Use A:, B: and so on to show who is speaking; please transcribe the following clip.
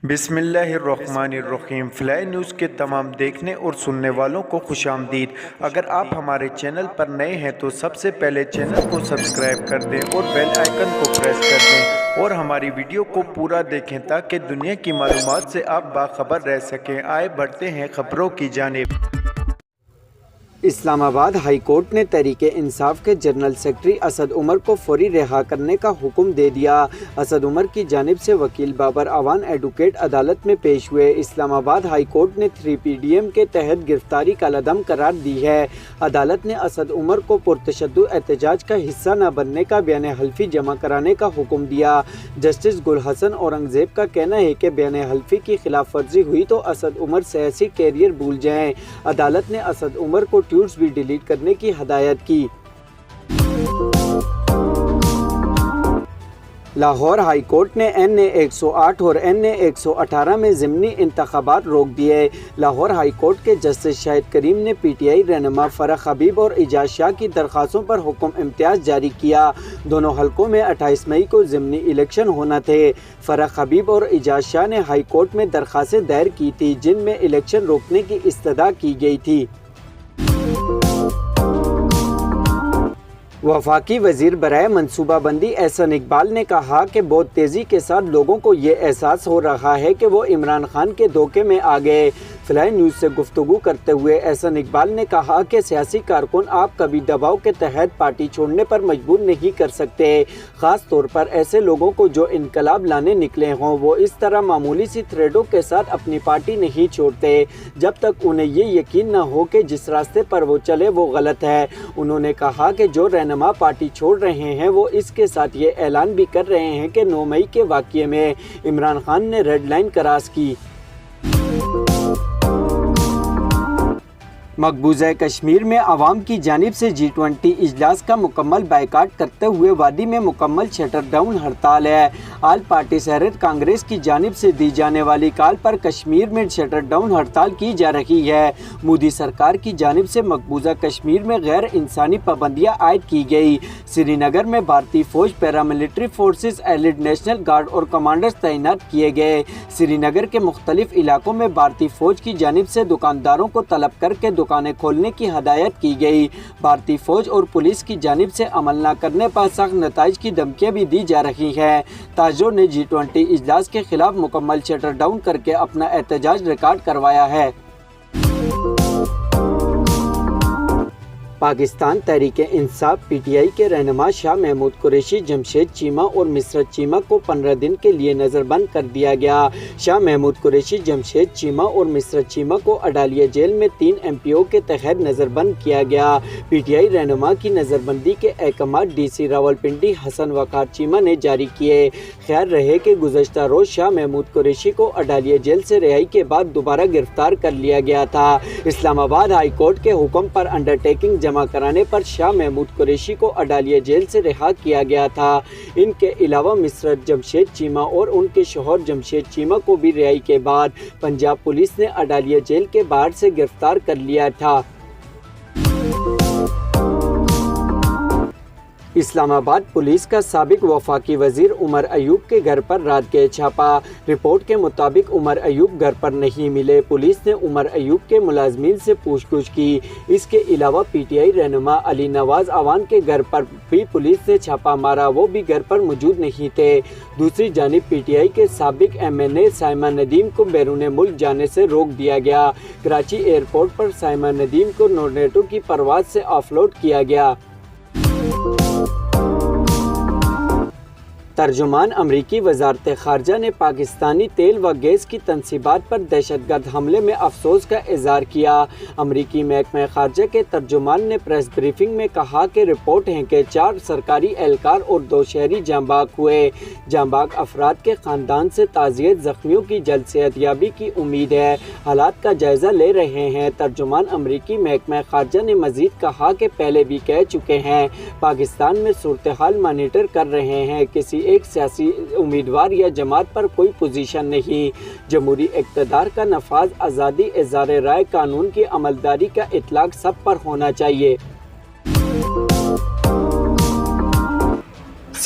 A: بسم اللہ الرحمن الرحیم۔ فلائی نیوز کے تمام دیکھنے اور سننے والوں کو خوش آمدید۔ اگر آپ ہمارے چینل پر نئے ہیں تو سب سے پہلے چینل کو سبسکرائب کر دیں اور بیل آئیکن کو پریس کر دیں اور ہماری ویڈیو کو پورا دیکھیں تاکہ دنیا کی معلومات سے آپ باخبر رہ سکیں۔ آئے بڑھتے ہیں خبروں کی جانب۔
B: اسلام آباد ہائی کورٹ نے تحریک انصاف کے جنرل سیکرٹری اسد عمر کو فوری رہا کرنے کا حکم دے دیا۔ اسد عمر کی جانب سے وکیل بابر اعوان ایڈوکیٹ عدالت میں پیش ہوئے۔ اسلام آباد ہائی کورٹ نے 3PDM کے تحت گرفتاری کالعدم قرار دی ہے۔ عدالت نے اسد عمر کو پرتشدد احتجاج کا حصہ نہ بننے کا بیان حلفی جمع کرانے کا حکم دیا۔ جسٹس گل حسن اورنگزیب کا کہنا ہے کہ بیان حلفی کی خلاف ورزی ہوئی تو اسد عمر سیاسی کیریئر بھول جائیں۔ عدالت نے اسد عمر کو ٹویٹس بھی ڈیلیٹ کرنے کی ہدایت کی۔ لاہور ہائی کورٹ نے NA 108 اور NA 118 میں ضمنی انتخابات روک دیے۔ لاہور ہائی کورٹ کے جسٹس شاہد کریم نے PTI رہنما فرح حبیب اور اعجاز شاہ کی درخواستوں پر حکم امتیاز جاری کیا۔ دونوں حلقوں میں 28 مئی کو ضمنی الیکشن ہونا تھے۔ فرح حبیب اور اعجاز شاہ نے ہائی کورٹ میں درخواستیں دائر کی تھی جن میں الیکشن روکنے کی استدعا کی گئی تھی۔ وفاقی وزیر برائے منصوبہ بندی احسن اقبال نے کہا کہ بہت تیزی کے ساتھ لوگوں کو یہ احساس ہو رہا ہے کہ وہ عمران خان کے دھوکے میں آ گئے۔ فلائی نیوز سے گفتگو کرتے ہوئے احسن اقبال نے کہا کہ سیاسی کارکن آپ کبھی دباؤ کے تحت پارٹی چھوڑنے پر مجبور نہیں کر سکتے، خاص طور پر ایسے لوگوں کو جو انقلاب لانے نکلے ہوں۔ وہ اس طرح معمولی سی تھریڈوں کے ساتھ اپنی پارٹی نہیں چھوڑتے جب تک انہیں یہ یقین نہ ہو کہ جس راستے پر وہ چلے وہ غلط ہے۔ انہوں نے کہا کہ جو رہنما پارٹی چھوڑ رہے ہیں وہ اس کے ساتھ یہ اعلان بھی کر رہے ہیں کہ 9 مئی کے واقعے میں عمران خان نے ریڈ لائن کراس کی۔ مقبوضہ کشمیر میں عوام کی جانب سے G20 اجلاس کا مکمل بائیکاٹ کرتے ہوئے وادی میں مکمل شٹر ڈاؤن ہڑتال ہے۔ آل پارٹی شہریت کانگریس کی جانب سے دی جانے والی کال پر کشمیر میں شٹر ڈاؤن ہڑتال کی جا رہی ہے۔ مودی سرکار کی جانب سے مقبوضہ کشمیر میں غیر انسانی پابندیاں عائد کی گئی۔ سری نگر میں بھارتی فوج، paramilitary forces, elite national guard اور کمانڈرز تعینات کیے گئے۔ سری نگر کے مختلف علاقوں میں بھارتی فوج کی جانب سے دکانداروں کو طلب کر کے دکانیں کھولنے کی ہدایت کی گئی۔ بھارتی فوج اور پولیس کی جانب سے عمل نہ کرنے پر سخت نتائج کی دھمکیاں بھی دی جا رہی ہیں۔ تاجروں نے G20 اجلاس کے خلاف مکمل شٹر ڈاؤن کر کے اپنا احتجاج ریکارڈ کروایا ہے۔ پاکستان تحریک انصاف PTI کے رہنما شاہ محمود قریشی، جمشید چیمہ اور مسرت چیمہ کو 15 دن کے لیے نظر بند کر دیا گیا۔ شاہ محمود قریشی، جمشید چیمہ اور مسرت چیمہ کو اڈالیہ جیل میں 3 MPO کے تحت نظر بند کیا گیا۔ PTI رہنما کی نظر بندی کے احکامات DC راولپنڈی حسن وقار چیمہ نے جاری کیے۔ خیال رہے کہ گزشتہ روز شاہ محمود قریشی کو اڈالیہ جیل سے رہائی کے بعد دوبارہ گرفتار کر لیا گیا تھا۔ اسلام آباد ہائی کورٹ کے حکم پر انڈرٹیکنگ جمع کرانے پر شاہ محمود قریشی کو اڈالیہ جیل سے رہا کیا گیا تھا۔ ان کے علاوہ مسرت جمشید چیمہ اور ان کے شوہر جمشید چیمہ کو بھی رہائی کے بعد پنجاب پولیس نے اڈالیہ جیل کے باہر سے گرفتار کر لیا تھا۔ اسلام آباد پولیس کا سابق وفاقی وزیر عمر ایوب کے گھر پر رات گئے چھاپا۔ رپورٹ کے مطابق عمر ایوب گھر پر نہیں ملے۔ پولیس نے عمر ایوب کے ملازمین سے پوچھ گچھ کی۔ اس کے علاوہ PTI رہنما علی نواز اعوان کے گھر پر بھی پولیس نے چھاپا مارا، وہ بھی گھر پر موجود نہیں تھے۔ دوسری جانب PTI کے سابق MNA سائمہ ندیم کو بیرون ملک جانے سے روک دیا گیا۔ کراچی ایئرپورٹ پر سائمہ ندیم کو نورنیٹو کی پرواز سے آف لوڈ کیا گیا۔ ترجمان امریکی وزارت خارجہ نے پاکستانی تیل و گیس کی تنصیبات پر دہشت گرد حملے میں افسوس کا اظہار کیا۔ امریکی محکمہ خارجہ کے ترجمان نے پریس بریفنگ میں کہا کہ رپورٹ ہے کہ 4 سرکاری اہلکار اور 2 شہری جاں بحق ہوئے۔ جاں بحق افراد کے خاندان سے تعزیت، زخمیوں کی جلد صحت یابی کی امید ہے، حالات کا جائزہ لے رہے ہیں۔ ترجمان امریکی محکمہ خارجہ نے مزید کہا کہ پہلے بھی کہہ چکے ہیں، پاکستان میں صورتحال مانیٹر کر رہے ہیں، کسی ایک سیاسی امیدوار یا جماعت پر کوئی پوزیشن نہیں۔ جمہوری اقتدار کا نفاذ، آزادی اظہار رائے، قانون کی عملداری کا اطلاق سب پر ہونا چاہیے۔